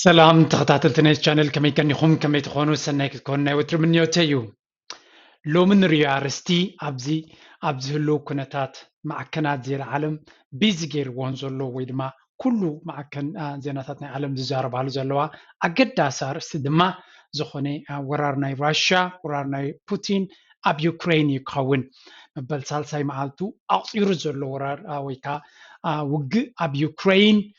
سلام تخطات التنس channel كمي كان يخوم كمي تخونو سنة كتكون وتر من يوتيو لو من ريارستي أبزي هلو كنتات مع كنات زي العالم بيزيجير وانزولو ويدما كله مع كن زيناتاتنا عالم زجارب على زلوا أجد داسار استدما زخوني ورارناي روسيا ورارناي بوتين أب يوكرين يكون بل سالساي معالتو أغير زلو ورار ويكا وج أب يوكرين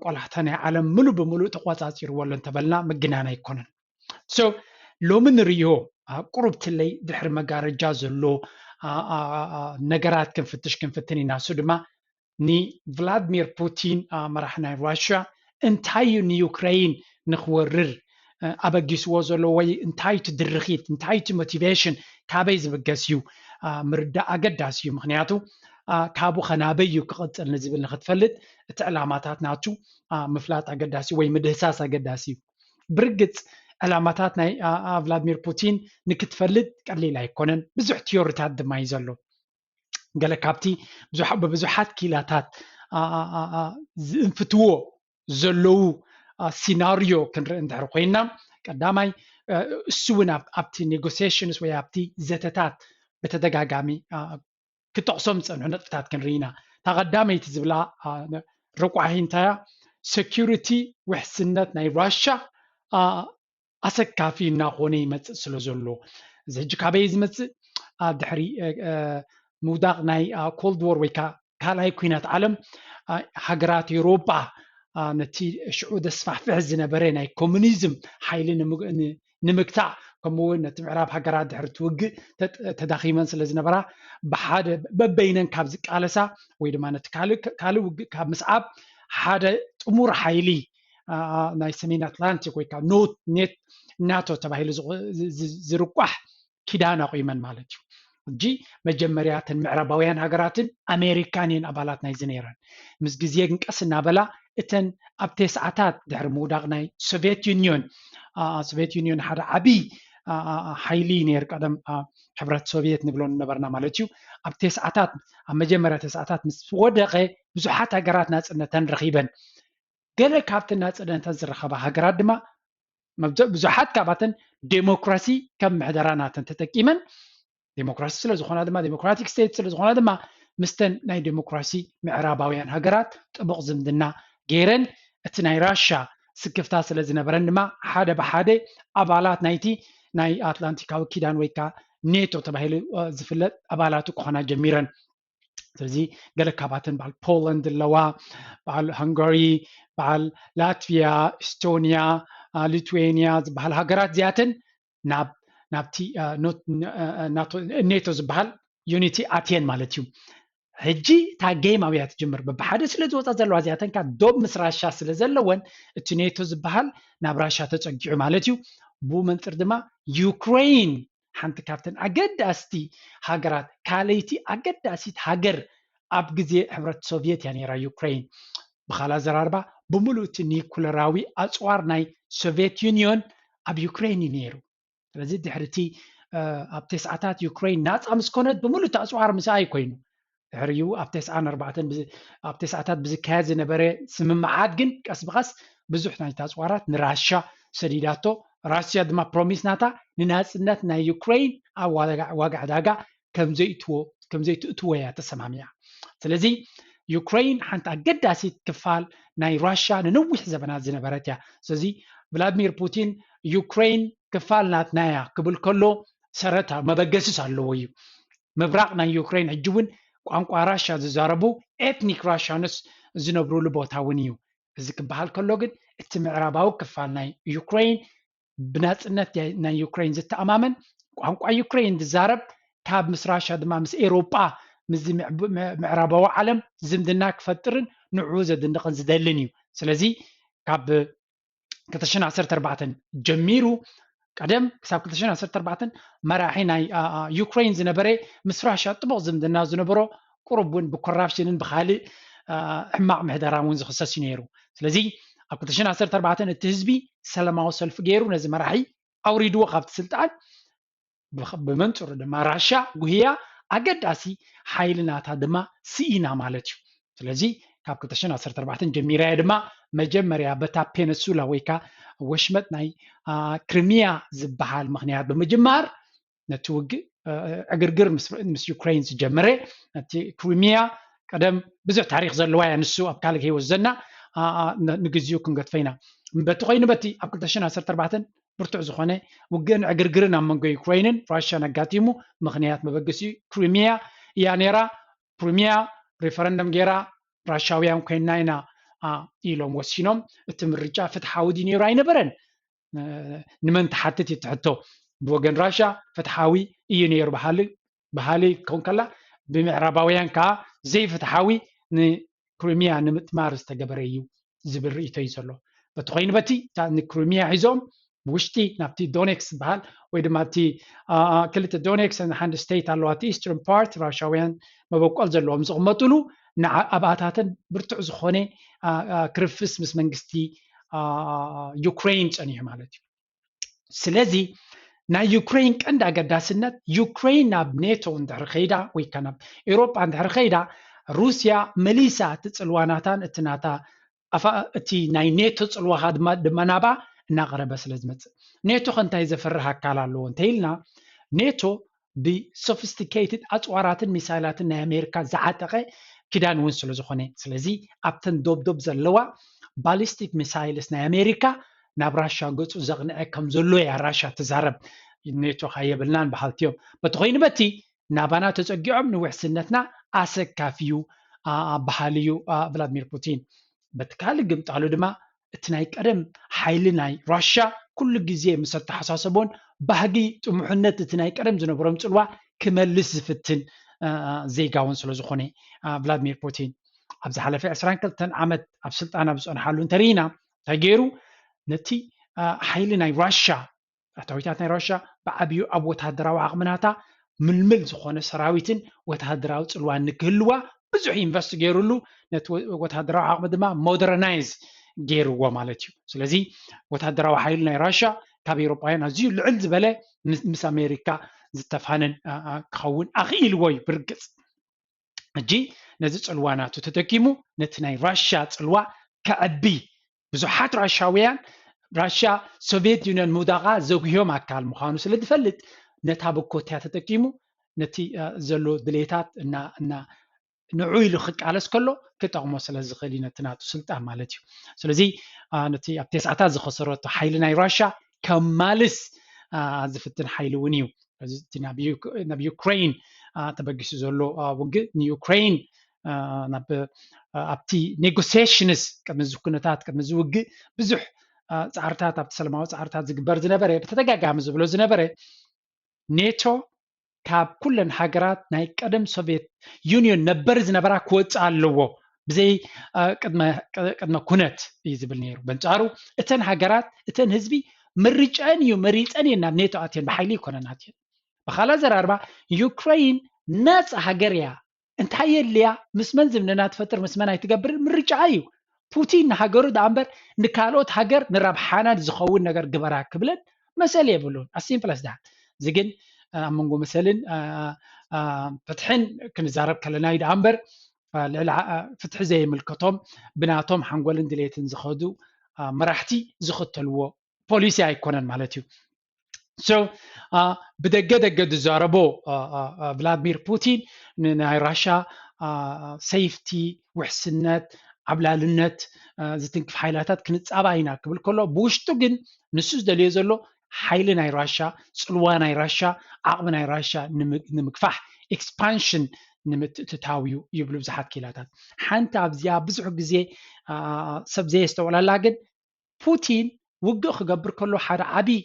ቆላሕታ ናይ ዓለም ሙሉ ብምሉእ ተቆፃፂርዎ ኣሎ እንተበልና ምግናና ኣይኮነን ሶ ሎሚ ንሪኦ ቁርብትለይ ድሕሪ መጋረጃ ዘሎ ነገራት ክንፍትን ኢና እሱ ድማ ንቭላድሚር ፑቲን መራሒ ናይ ሩስያ እንታይ እዩ ንዩክራይን ንክወርር ኣበጊስዎ ዘሎ ወይ እንታይ እቲ ድርኺት እንታይ እቲ ሞቲቬሽን ካበይ ዝብገስ እዩ ምርዳእ ኣገዳሲ እዩ ምክንያቱ ካብኡ ከናበይ ክቅፅል ንዝብል ንክትፈልጥ እቲ ዕላማታት ናቱ ምፍላጥ ኣገዳሲ ወይ ምድህሳስ ኣገዳሲ እዩ ብርግፅ ዕላማታት ናይ ቭላድሚር ፑቲን ንክትፈልጥ ቀሊል ኣይኮነን ብዙሕ ቲዮሪታት ድማ እዩ ዘሎ ገለ ካብቲ ብብዙሓት ኪላታት ዝንፍትዎ ዘለው ሲናርዮ ክንርኢ እንድሕር ኮይና ቀዳማይ እሱ እውን ኣብቲ ኔጎሲዬሽንስ ወይ ኣብቲ ዘተታት ብተደጋጋሚ ክተቕሶም ፀንሑ ነጥብታት ክንርኢ ኢና ተቐዳመይቲ ዝብላ ርቋሒ እንታያ ሴኪሪቲ ውሕስነት ናይ ሩስያ ኣሰካፊ እናኾነ ይመፅእ ስለ ዘሎ እዚ ሕጂ ካበይ ዝመፅእ ድሕሪ ምውዳቕ ናይ ኮልድ ዎር ወይ ካልኣይ ኩናት ዓለም ሃገራት ኤውሮጳ ነቲ ሽዑ ዘስፋሕፍሕ ዝነበረ ናይ ኮሙኒዝም ሓይሊ ንምግታዕ ከምኡውን ነቲ ምዕራብ ሃገራት ድሕሪ ትውግእ ተዳኺመን ስለ ዝነበራ ብሓደ በበይነን ካብ ዝቃለሳ ወይ ድማ ነቲ ካልእ ውግእ ካብ ምስዓብ ሓደ ጥሙር ሓይሊ ናይ ሰሜን ኣትላንቲክ ወይ ከዓ ናቶ ተባሂሉ ዝርቋሕ ኪዳን ኣቑመን ማለት እዩ እጂ መጀመርያ እተን ምዕራባውያን ሃገራትን ኣሜሪካን እየን ኣባላት ናይ ዝነይረን ምስ ግዜ ክንቀስ እናበላ እተን ኣብ ተስዓታት ድሕሪ ምውዳቕ ናይ ሶቪየት ዩኒዮን ሓደ ዓብይ ሓይሊ ነይር ቀደም ሕብረት ሶቪየት ንብሎ ነበርና ማለት እዩ ኣብ ተስዓታት ኣብ መጀመርያ ተስዓታት ምስ ወደቐ ብዙሓት ሃገራት ናፅነተን ረኺበን ገለ ካብተን ናፅነተን ዝረኸባ ሃገራት ድማ ብዙሓት ካብተን ዴሞክራሲ ከም ምሕደራናተን ተጠቂመን ዴሞክራሲ ስለ ዝኾና ድማ ዴሞክራቲክ ስቴት ስለ ዝኾና ድማ ምስተን ናይ ዴሞክራሲ ምዕራባውያን ሃገራት ጥቡቕ ዝምድና ገይረን እቲ ናይ ራሽያ ስክፍታ ስለ ዝነበረን ድማ ሓደ ብሓደ ኣባላት ናይቲ ናይ ኣትላንቲካዊ ኪዳን ወይ ከዓ ኔቶ ተባሂሉ ዝፍለጥ ኣባላቱ ክኾና ጀሚረን ስለዚ ገለ ካብተን በዓል ፖላንድ ኣለዋ በዓል ሃንጋሪ በዓል ላትቪያ ኤስቶኒያ ሊትዌንያ ዝበሃል ሃገራት እዚኣተን ናብቲ ኔቶ ዝበሃል ዩኒቲ ኣትየን ማለት እዩ ሕጂ እታ ጌም ኣብያ ትጅምር በብሓደ ስለ ዝወፃ ዘለዋ እዚኣተን ካብ ዶብ ምስ ራሽያ ስለ ዘለወን እቲ ኔቶ ዝበሃል ናብ ራሽያ ተፀጊዑ ማለት እዩ ብኡ መንፅር ድማ ዩክሬን ሓንቲ ካብተን ኣገዳስቲ ሃገራት ካልይቲ ኣገዳሲት ሃገር ኣብ ግዜ ሕብረት ሶቪየት እያ ነይራ ዩክሬን ብካልእ ኣዘራርባ ብምሉእ እቲ ኒኩለራዊ ኣፅዋር ናይ ሶቪየት ዩኒዮን ኣብ ዩክሬን እዩ ነይሩ ስለዚ ድሕሪ እቲ ኣብ ተስዓታት ዩክሬን ናፃ ምስ ኮነት ብምሉእ እቲ ኣፅዋር ምስኣ ይኮይኑ ድሕሪኡ ኣብ ተስዓታት ብዝካየድ ዝነበረ ስምምዓት ግን ቀስ ብቐስ ብዙሕ ናይቲ ኣፅዋራት ንራሽያ ሰዲዳቶ ራሽያ ድማ ፕሮሚስ ናታ ንናፅነት ናይ ዩክሬን ኣብ ዋጋ ዕዳጋ ከምዘይትእትዎ እያ ተሰማሚዓ ስለዚ ዩክሬን ሓንቲ ኣገዳሲት ክፋል ናይ ራሽያ ንነዊሕ ዘመናት ዝነበረት እያ ስለዚ ቭላድሚር ፑቲን ዩክሬን ክፋል ናትና እያ ክብል ከሎ ሰረታ መበገሲስ ኣለዎ እዩ ምብራቅ ናይ ዩክሬን ሕጂ እውን ቋንቋ ራሽያ ዝዛረቡ ኤትኒክ ራሽያንስ ዝነብሩሉ ቦታ እውን እዩ እዚ ክበሃል ከሎ ግን እቲ ምዕራባዊ ክፋል ናይ ዩክሬን ብናፅነት ናይ ዩክሬን ዝተኣማመን ቋንቋ ዩክሬን ዝዛረብ ካብ ምስ ራሽያ ድማ ምስ ኤውሮጳ ምስ ምዕራባዊ ዓለም ዝምድና ክፈጥርን ንዕኡ ዘድንቕን ዝደልን እዩ ስለዚ ካብ 2014 ጀሚሩ ቀደም ክሳብ 2014 መራሒ ናይ ዩክሬን ዝነበረ ምስ ራሽያ ጥቡቕ ዝምድና ዝነበሮ ቁሩብ እውን ብኮራፕሽንን ብካልእ ሕማቕ ምሕደራን እውን ዝኽሰስ እዩ ነይሩ ስለዚ ኣብ 2014 እቲ ህዝቢ ሰላማዊ ሰልፊ ገይሩ ነዚ መራሒ ኣውሪድዎ ካብቲ ስልጣን ብመንፅሩ ድማ ራሽያ ጉህያ ኣገዳሲ ሓይልናታ ድማ ስኢና ማለት እዩ ስለዚ ካብ 2014 ጀሚራ ድማ መጀመርያ በታ ፔኒንሱላ ወይካ ወሽመጥ ናይ ክሪሚያ ዝበሃል ምክንያት ብምጅማር ነቲ ውግእ ዕግርግር ምስ ዩክሬን ዝጀመረ ነቲ ክሪሚያ ቀደም ብዙሕ ታሪክ ዘለዋ እያ ንሱ ኣብ ካልእ ሂወት ዘና ንግዚኡ ክንገድፎ ኢና በቲ ኮይኑ በቲ ኣብ 2014 ብርቱዕ ዝኾነ ውግእን ዕግርግርን ኣብ መንጎ ዩክሬንን ራሽያን ኣጋጢሙ ምክንያት መበገሲ ክሪሚያ እያ ነራ ክሪሚያ ሬፈረንደም ጌራ ራሻውያን ኮይና ኢና ኢሎም ወሲኖም እቲ ምርጫ ፍትሓዊ ድዩ ነይሩ ኣይነበረን ንመን ተሓትት ይትሕቶ ብወገን ራሻ ፍትሓዊ እዩ ነይሩ ባህሊ ክኸውን ከላ ብምዕራባውያን ከዓ ዘይፍትሓዊ ንክሪሚያ ንምጥማር ዝተገበረ እዩ ዝብል ርእይቶ እዩ ዘሎ በቲ ኮይኑ በቲ ንክሪሚያ ሒዞም ብውሽጢ ናብቲ ዶኔክስ ዝበሃል ወይ ድማ እቲ ክልተ ዶኔክስ ሓንቲ ስቴት ኣለዋ እቲ ኢስተርን ፓርት ራሻውያን መበቆል ዘለዎም ዝቕመጥሉ ንኣባታትን ብርቱዕ ዝኾነ ክርፍስ ምስ መንግስቲ ዩክሬን ፀኒሑ ማለት እዩ ስለዚ ናይ ዩክሬን ቀንዲ ኣገዳስነት ዩክሬን ናብ ኔቶ እንድሕር ከይዳ ወይ ከዓ ናብ ኤውሮጳ እንድሕር ከይዳ ሩስያ መሊሳ እቲ ፅልዋናታን እቲ ናታ እቲ ናይ ኔቶ ፅልዋኻ ድማ ናባ እናቐረበ ስለ ዝመፅእ ኔቶ ከንታይ ዘፈርህ ኣካል ኣለዎ እንተኢልና ኔቶ ብሶፊስቲኬትድ ኣፅዋራትን ሚሳይላትን ናይ ኣሜሪካ ዝዓጠቐ ክዳን እውን ስለ ዝኾነ ስለዚ ኣብተን ዶብዶብ ዘለዋ ባሊስቲክ ሚሳይልስ ናይ ኣሜሪካ ናብ ራሻ ገፁ ዘቕንዐ ከም ዘሎ እያ ራሻ ትዛረብ ኔቶ ካየብልናን በሃልትዮም በቲ ኮይኑ በቲ ናባና ተፀጊዖም ንውሕስነትና ኣሰካፍዩ ባህልዩ ቭላድሚር ፑቲን በቲ ካልእ ግምጣሉ ድማ እቲ ናይ ቀደም ሓይሊ ናይ ራሻ ኩሉ ግዜ ምስ ተሓሳሰቦን ባህጊ ጥሙሕነት እቲ ናይ ቀደም ዝነበሮም ፅልዋ ክመልስ ዝፍትን ዜጋውን ስለ ዝኾነ ቭላድሚር ፑቲን ኣብ ዝሓለፈ 22 ዓመት ኣብ ስልጣን ኣብ ዝፀንሓሉ እንተሪኢና እንታይ ገይሩ ነቲ ሓይሊ ናይ ራሻ ኣታዊታት ናይ ራሻ ብዓብዩ ኣብ ወታደራዊ ዓቕምናታ ምልምል ዝኾነ ሰራዊትን ወታደራዊ ፅልዋን ንክህልዋ ብዙሕ ኢንቨስት ገይሩሉ ነቲ ወታደራዊ ዓቕሚ ድማ ሞደርናይዝ ገይርዎ ማለት እዩ ስለዚ ወታደራዊ ሓይሊ ናይ ራሻ ካብ ኤውሮጳውያን ኣዝዩ ልዕል ዝበለ ምስ ኣሜሪካ ዝተፋነን ክኸውን ኣኽኢልዎ እዩ ብርግፅ እጂ ነዚ ፅልዋናቱ ተጠቂሙ ነቲ ናይ ራሻ ፅልዋ ከዕቢ ብዙሓት ራሻውያን ራሻ ሶቪየት ዩኒየን ምውዳቓ ዘጉዮም ኣካል ምዃኑ ስለ ዝፈልጥ ነታ በኮትያ ተጠቂሙ ነቲ ዘሎ ድሌታት እና ንዑ ኢሉ ክቃለስ ከሎ ክጠቕሞ ስለ ዝኽእል ነቲ ናቱ ስልጣን ማለት እዩ ስለዚ ነቲ ኣብ ቴስዓታት ዝኸሰረቶ ሓይሊ ናይ ራሻ ከማልስ ዝፍትን ሓይሊ እውን እዩ እቲ ናብ ዩክሬን ተበጊሱ ዘሎ ውግእ ንዩክሬን ኣብቲ ኔጎሲሽንስ ቅድሚ ኩነታት ቅድሚ ዝውግእ ብዙሕ ፃዕርታት ኣብቲ ሰላማዊ ፃዕርታት ዝግበር ዝነበረ ብተደጋጋሚ ዝብሎ ዝነበረ ኔቶ ካብ ኩለን ሃገራት ናይ ቀደም ሶቪየት ዩኒየን ነበር ዝነበራ ክወፅእ ኣለዎ ብዘይ ቅድመ ኩነት እዩ ዝብል ነይሩ በንፃሩ እተን ሃገራት እተን ህዝቢ ምርጨን እዩ መሪፀን እየን ናብ ኔቶ ኣትየን ብሓይሊ ይኮነናት እየን ብካልእ ኣዘራርባ ዩክሬን ነፃ ሃገር እያ እንታይ የድልያ ምስ መን ዝምንና ትፈጥር ምስ መን ኣይትገብር ምርጫ እዩ ፑቲን ንሃገሩ ዳ እምበር ንካልኦት ሃገር ንረብሓናን ዝኸውን ነገር ግበራ ክብለን መሰል የብሉን ኣሲምፕለስ ዳ እዚ ግን ኣብ መንጎ መሰልን ፍትሕን ክንዛረብ ከለና ዳ እምበር ልዕሊ ፍትሒ ዘይምልከቶም ብናቶም ሓንጎልን ድሌትን ዝኸዱ መራሕቲ ዝኽተልዎ ፖሊሲ ኣይኮነን ማለት እዩ ሶ ብደገ ደገ ዝዛረቦ ቭላድሚር ፑቲን ናይ ራሻ ሴፍቲ ውሕስነት ዓብላልነት ዝትንክፍ ሓይላታት ክንፃባ ኢና ክብል ከሎ ብውሽጡ ግን ንሱ ዝደልዮ ዘሎ ሓይሊ ናይ ራሻ ፅልዋ ናይ ራሻ ዓቕሚ ናይ ራሻ ንምግፋሕ ኤክስፓንሽን ንምትእትታው ይብሉ ብዙሓት ኪላታት ሓንቲ ኣብዚኣ ብዙሕ ግዜ ሰብ ዘየስተውዓላ ግን ፑቲን ውግእ ክገብር ከሎ ሓደ ዓብይ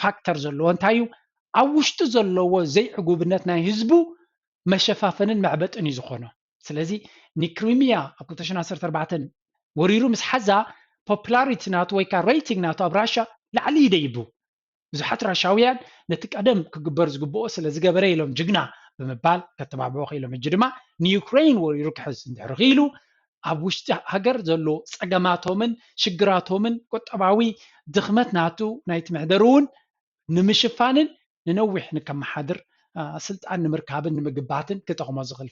ፋክተር ዘለዎ እንታይ እዩ ኣብ ውሽጡ ዘለዎ ዘይዕጉብነት ናይ ህዝቡ መሸፋፈንን መዕበጥን እዩ ዝኾኖ ስለዚ ንክሪሚያ ኣብ 2014 ወሪሩ ምስ ሓዛ ፖፑላሪቲ ናቱ ወይ ከዓ ሬቲንግ ናቱ ኣብ ራሻ ላዕሊ ይደይቡ ብዙሓት ራሻውያን ነቲ ቀደም ክግበር ዝግብኦ ስለ ዝገበረ ኢሎም ጅግና ብምባል ከተባብዑ ክኢሎም እጂ ድማ ንዩክሬን ወሪሩ ክሕዝ እንድሕር ክኢሉ ኣብ ውሽጢ ሃገር ዘሎ ፀገማቶምን ሽግራቶምን ቁጠባዊ ድኽመት ናቱ ናይቲ ምሕደር እውን ንምሽፋንን ንነዊሕ ንከመሓድር ስልጣን ንምርካብን ንምግባትን ክጠቕሞ ዝኽእል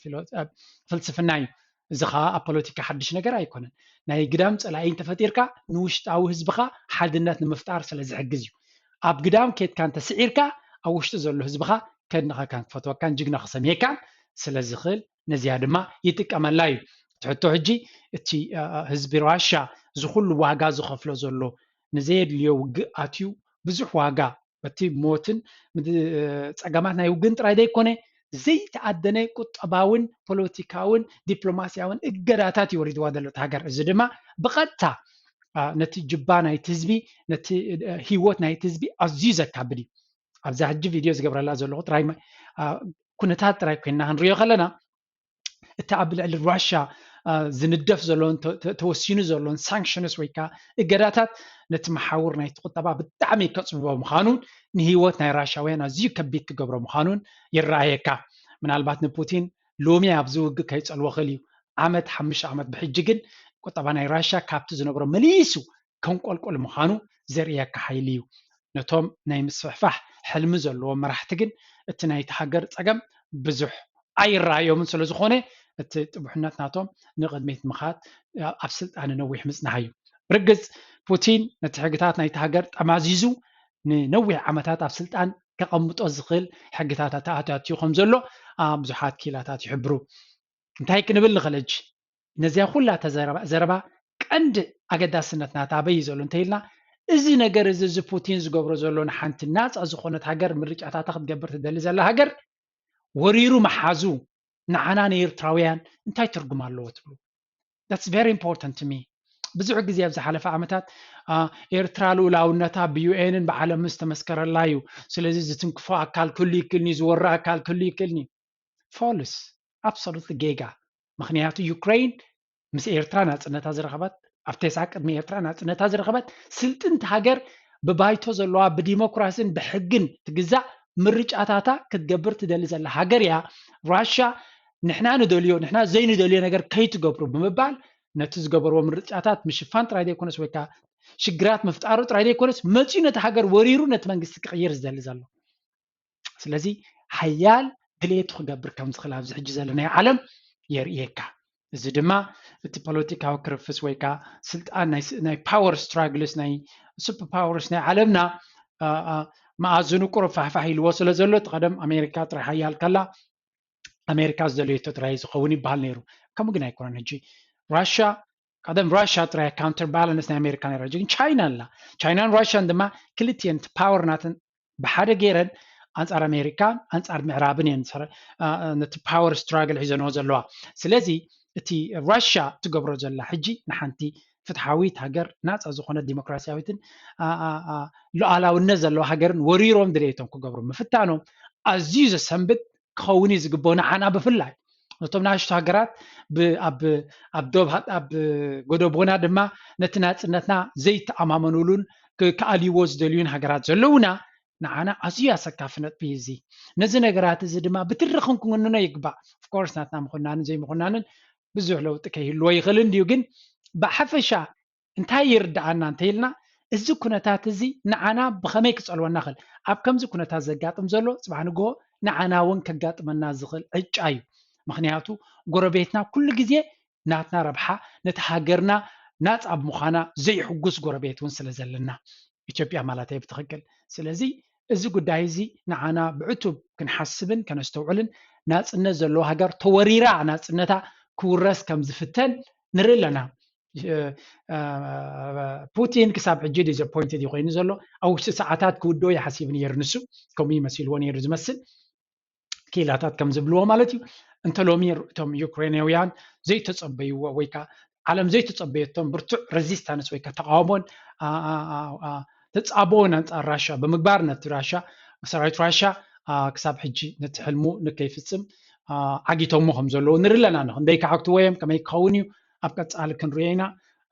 ፍልስፍና እዩ زخا أبوليتيكا حدش نجار أيكونن ناي قدام تلاقين تفتيركا نوشت أو هزبخا حالدنات نمفتار سلازع جزيو أب قدام كيت كان تسعيركا أو وشت زلو هزبخا كان كان فتوى كان جينا خصميكا سلازخل نزياد ما يتك أملاي تحطو حجي تي هزبي راشا زخل واقع زخفلو زلو نزيد اليو أتيو بزح واقع بتي موتن تساقاماتنا يوغن ترايدي كوني زي تعدني ቁጠባውን ፖለቲካውን ዲፕሎማሲያውን እገዳታት ይወሪድዋ ዘሎ ሃገር እዚ ድማ ብቐጥታ ነቲ ጅባ ናይቲ ህዝቢ ነቲ ሂወት ናይቲ ህዝቢ ኣዝዩ ዘካብድ እዩ ኣብዛ ሕጂ ቪድዮ ዝገብረላ ዘለኹ ጥራይ ኩነታት ጥራይ ኮይና ክንሪኦ ከለና እቲ ኣብ ልዕሊ ራሻ ዝንደፍ ዘሎን ተወሲኑ ዘሎን ሳንክሽንስ ወይ ከዓ እገዳታት ነቲ መሓውር ናይቲ ቁጠባ ብጣዕሚ ከፅብቦ ምዃኑን ንሂወት ናይ ራሻውያን ኣዝዩ ከቢድ ክገብሮ ምዃኑን ይረኣየካ ምናልባት ንፑቲን ሎሚ ኣብዚ ውግእ ከይፀልዎ ክእል እዩ ዓመት 5 ዓመት ብሕጂ ግን ቁጠባ ናይ ራሻ ካብቲ ዝነበሮ መሊሱ ከንቆልቆል ምዃኑ ዘርእየካ ሓይሊ እዩ ነቶም ናይ ምስፍሕፋሕ ሕልሚ ዘለዎም መራሕቲ ግን እቲ ናይቲ ሃገር ፀገም ብዙሕ ኣይረኣዮምን ስለ ዝኾነ እቲ ጥቡሕነት ናቶም ንቅድሚት ምኻድ ኣብ ስልጣን ነዊሕ ምፅናሕ እዩ ብርግፅ ፑቲን ነቲ ሕግታት ናይቲ ሃገር ጠማዚዙ ንነዊሕ ዓመታት ኣብ ስልጣን ከቐምጦ ዝኽእል ሕግታት ኣተኣትዩ ከም ዘሎ ብዙሓት ኪላታት ይሕብሩ እንታይ ክንብል ንኽእል ሕጂ ነዚያ ኩላ ዘረባ ቀንዲ ኣገዳስነት ናታ ኣበይ ዘሎ እንተኢልና እዚ ነገር እዚ ፑቲን ዝገብሮ ዘሎ ንሓንቲ ናፃ ዝኾነት ሃገር ምርጫታት ክትገብር ትደሊ ዘላ ሃገር ወሪሩ መሓዙ ንዓና ንኤርትራውያን እንታይ ትርጉም ኣለዎ ትብሉ that's very important to me ብዙሕ ግዜ ኣብ ዝሓለፈ ዓመታት ኤርትራ ልኡላውነታ ብዩኤንን ብዓለም ዝተመስከረላ እዩ ስለዚ ዝትንክፎ ኣካል ኩሉ ይክልኒ ዝወራ ኣካል ኩሉ ይክልኒ ፎልስ absolutely ጌጋ ምክንያቱ ዩክሬን ምስ ኤርትራ ናፅነታ ዝረኸበት ኣብ ተስዓ ቅድሚ ኤርትራ ናፅነታ ዝረኸበት ስልጥንቲ ሃገር ብባይቶ ዘለዋ ብዲሞክራሲን ብሕግን ትግዛእ ምርጫታታ ክትገብር ትደሊ ዘላ ሃገር እያ ራሻ ንሕና ንደልዮ ንሕና ዘይንደልዮ ነገር ከይትገብሩ ብምባል ነቲ ዝገበርዎ ምርጫታት ምሽፋን ጥራይ ዘይኮነስ ወይ ከዓ ሽግራት ምፍጣሩ ጥራይ ዘይኮነስ መፂኡ ነቲ ሃገር ወሪሩ ነቲ መንግስቲ ክቅይር ዝደሊ ዘሎ ስለዚ ሓያል ድሌቱ ክገብር ከም ዝኽእል ኣብዚ ሕጂ ዘለናይ ዓለም የርእየካ እዚ ድማ እቲ ፖለቲካዊ ክርፍስ ወይ ከዓ ስልጣን ናይ ፓወር ስትራግልስ ናይ ሱፐር ፓወርስ ናይ ዓለምና ማኣዝኑ ቁሩብ ፋሕፋሕ ኢልዎ ስለ ዘሎ እቲ ቀደም ኣሜሪካ ጥራይ ሓያል ከላ ኣሜሪካ ዝደልየቶ ጥራይ ዝኸውን ይበሃል ነይሩ ከምኡ ግን ኣይኮነን ሕጂ ራሻ ቀደም ራሻ ጥራይ ካውንተር ባላንስ ናይ ኣሜሪካ ነይራ ግን ቻይና ኣላ ቻይናን ራሻን ድማ ክልቲአን ፓወር ናተን ብሓደ ገይረን ኣንጻር ኣሜሪካ ኣንጻር ምዕራብን እየን ነቲ ፓወር ስትራግል ሒዘንዎ ዘለዋ ስለዚ እቲ ራሻ ትገብሮ ዘላ ሕጂ ንሓንቲ ፍትሓዊት ሃገር ናፃ ዝኾነት ዲሞክራሲያዊትን ሉዓላውነት ዘለዋ ሃገርን ወሪሮም ድሌቶም ክገብሩ ምፍታኖም ኣዝዩ ዘሰንብት ክኸውን እዩ ዝግብኦ ንዓና ብፍላይ ነቶም ናሽቱ ሃገራት ኣብ ጎደቦና ድማ ነቲ ናፅነትና ዘይተኣማመኑሉን ከኣልይዎ ዝደልዩን ሃገራት ዘለውና ንዓና ኣዝዩ ኣሰካፊ ነጥቢ እዚ ነዚ ነገራት እዚ ድማ ብትርክን ክንግንኖ ይግባእ ኦፍኮርስ ናትና ምኹናንን ዘይምኹናንን ብዙሕ ለውጢ ከይህልዎ ይኽእል እንድዩ ግን ብሓፈሻ እንታይ ይርዳኣና እንተኢልና እዚ ኩነታት እዚ ንዓና ብኸመይ ክፀልወና ክእል ኣብ ከምዚ ኩነታት ዘጋጥም ዘሎ ፅባሕ ንግሆ ንዓና እውን ከጋጥመና ዝኽእል ዕጫ እዩ ምክንያቱ ጎረቤትና ኩሉ ግዜ ናትና ረብሓ ነቲ ሃገርና ናፃ ብምዃና ዘይሕጉስ ጎረቤት እውን ስለ ዘለና ኢትዮጵያ ማለት እየ ብትኽክል ስለዚ እዚ ጉዳይ እዚ ንዓና ብዕቱብ ክንሓስብን ከነስተውዕልን ናፅነት ዘለዎ ሃገር ተወሪራ ናፅነታ ክውረስ ከም ዝፍተን ንርኢ ኣለና ፑቲን ክሳብ ሕጂ ዲስኣፖይንትድ እዩ ኮይኑ ዘሎ ኣብ ውሽጢ ሰዓታት ክውድኦ ይሓሲብ ነይሩ ንሱ ከምኡ ይመሲልዎ ነይሩ ዝመስል ኪላታት ከም ዝብልዎ ማለት እዩ እንተሎሚ እቶም ዩክሬናውያን ዘይተፀበይዎ ወይ ከዓ ዓለም ዘይተፀበየቶም ብርቱዕ ሬዚስታንስ ወይ ከዓ ተቃውሞን ተፃቦን ኣንፃር ራሻ ብምግባር ነቲ ራሻ ሰራዊት ራሻ ክሳብ ሕጂ ነቲ ሕልሙ ንከይፍፅም ዓጊቶሞ ከም ዘለዎ ንርኢ ኣለና ንክንደይ ክዓግትዎ እዮም ከመይ ክኸውን እዩ ኣብ ቀፃሊ ክንሪኦ ኢና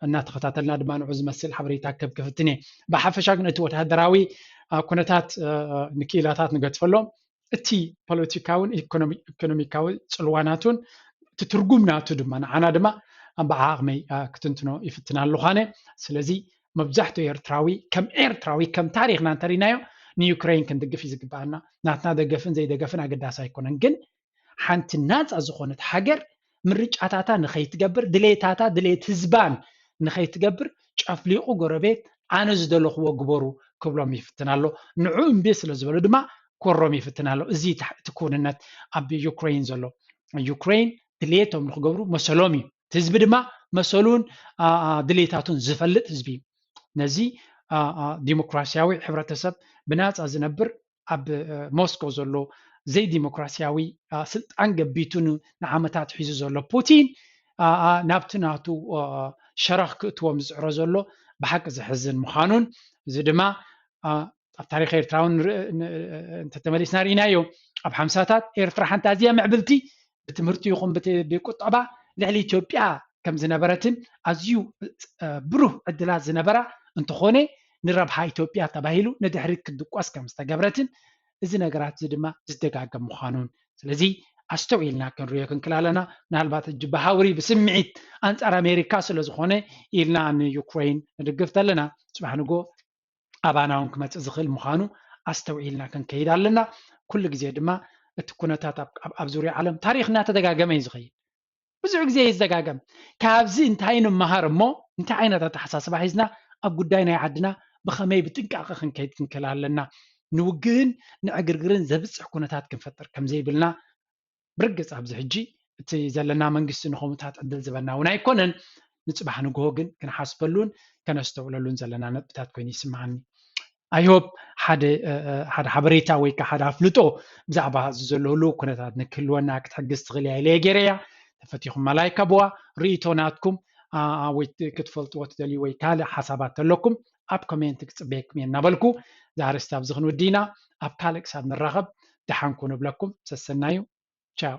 እናተኸታተልና ድማ ንዑ ዝመስል ሓበሬታ ከብክፍትን እየ ብሓፈሻ ግን እቲ ወተሃደራዊ ኩነታት ንክኢላታት ንገድፈሎም እቲ ፖለቲካውን ኢኮኖሚካዊ ፅልዋናቱን እቲ ትርጉም ናቱ ድማ ንዓና ድማ ብዓቕመይ ክትንትኖ ይፍትና ኣለዃነ ስለዚ መብዛሕትኡ ኤርትራዊ ከም ታሪክና እንተሪናዮ ንዩክሬን ክንድግፍ እዩ ዝግባአና ናትና ደገፍን ዘይደገፍን ኣገዳሲ ኣይኮነን ግን ሓንቲ ናፃ ዝኾነት ሃገር ምርጫታታ ንኸይትገብር ድሌታታ ድሌት ህዝባን ንኸይትገብር ጨፍሊቁ ጎረቤት ኣነ ዝደለኽዎ ግበሩ ክብሎም ይፍትናሎ ንዑ እምቢ ስለ ዝበሉ ድማ ኮሮም ይፍትናሎ እዚ ትኩንነት ኣብ ዩክሬን ዘሎ ዩክሬን ድሌቶም ንኽገብሩ መሰሎም እዩ ህዝቢ ድማ መሰሉን ድሌታቱን ዝፈልጥ ህዝቢ ነዚ ዲሞክራሲያዊ ሕብረተሰብ ብናፃ ዝነብር ኣብ ሞስኮ ዘሎ ዘይ ዲሞክራሲያዊ ስልጣን ገቢቱን ንዓመታት ሒዙ ዘሎ ፑቲን ናብቲ ናቱ ሸረኽ ክእትዎም ዝፅዕሮ ዘሎ ብሓቂ ዝሕዝን ምዃኑን እዚ ድማ ኣብ ታሪክ ኤርትራውን እንተተመሊስና ርኢናዮ ኣብ 50ታት ኤርትራ ሓንቲ ኣዝያ ምዕብልቲ ብትምህርቲ ይኹን ብቁጠባ ልዕሊ ኢትዮጵያ ከም ዝነበረትን ኣዝዩ ብሩህ ዕድላት ዝነበራ እንትኾነ ንረብሓ ኢትዮጵያ ተባሂሉ ንድሕሪት ክድቋስ ከም ዝተገብረትን እዚ ነገራት እዚ ድማ ዝደጋገም ምዃኑን ስለዚ ኣስተውኢልና ክንሪኦ ክንክል ኣለና ምናልባት እጅ ብሃውሪ ብስምዒት ኣንጻር ኣሜሪካ ስለ ዝኾነ ኢልና ንዩክሬን ንድግፍ ኣለና ፅባሕ ንጎ ኣባና እውን ክመፅእ ዝኽእል ምዃኑ ኣስተውኢልና ክንከይድ ኣለና ኩሉ ግዜ ድማ እቲ ኩነታት ኣብ ዙርያ ዓለም ታሪክ እናተደጋገመ እዩ ዝኸይድ ብዙሕ ግዜ ይዘጋገም ካብዚ እንታይ ንመሃር እሞ እንታይ ዓይነት ኣተሓሳስባ ሒዝና ኣብ ጉዳይ ናይ ዓድና ብኸመይ ብጥንቃቐ ክንከይድ ክንክል ኣለና ንውግህን ንዕግርግርን ዘብፅሕ ኩነታት ክንፈጥር ከም ዘይብልና ብርግፅ ኣብዚ ሕጂ እቲ ዘለና መንግስቲ ንኸምታት ዕድል ዝበና እውን ኣይኮነን ንፅባሕ ንግሆ ግን ክንሓስበሉን ከነስተውለሉን ዘለና ነጥብታት ኮይኑ ይስምዓኒ ኣይሆፕ ሓደ ሓበሬታ ወይ ከዓ ሓደ ኣፍልጦ ብዛዕባ ዘለሉ ኩነታት ንክህልወና ክትሕግዝ ትኽእል እያ ኢለ ገይረያ ተፈቲኹም መላይ ከብዋ ርኢቶናትኩም ወይ ክትፈልጥዎ ትደልዩ ወይ ካልእ ሓሳባት ኣለኩም ኣብ ኮሜንት ክፅበየኩም እየ እናበልኩ ዛርስቲ ኣብዚ ክንውዲና ኣብ ካልእ ክሳብ ንራኸብ ድሓን ኩኑ ብለኩም ሰሰናዩ ቻው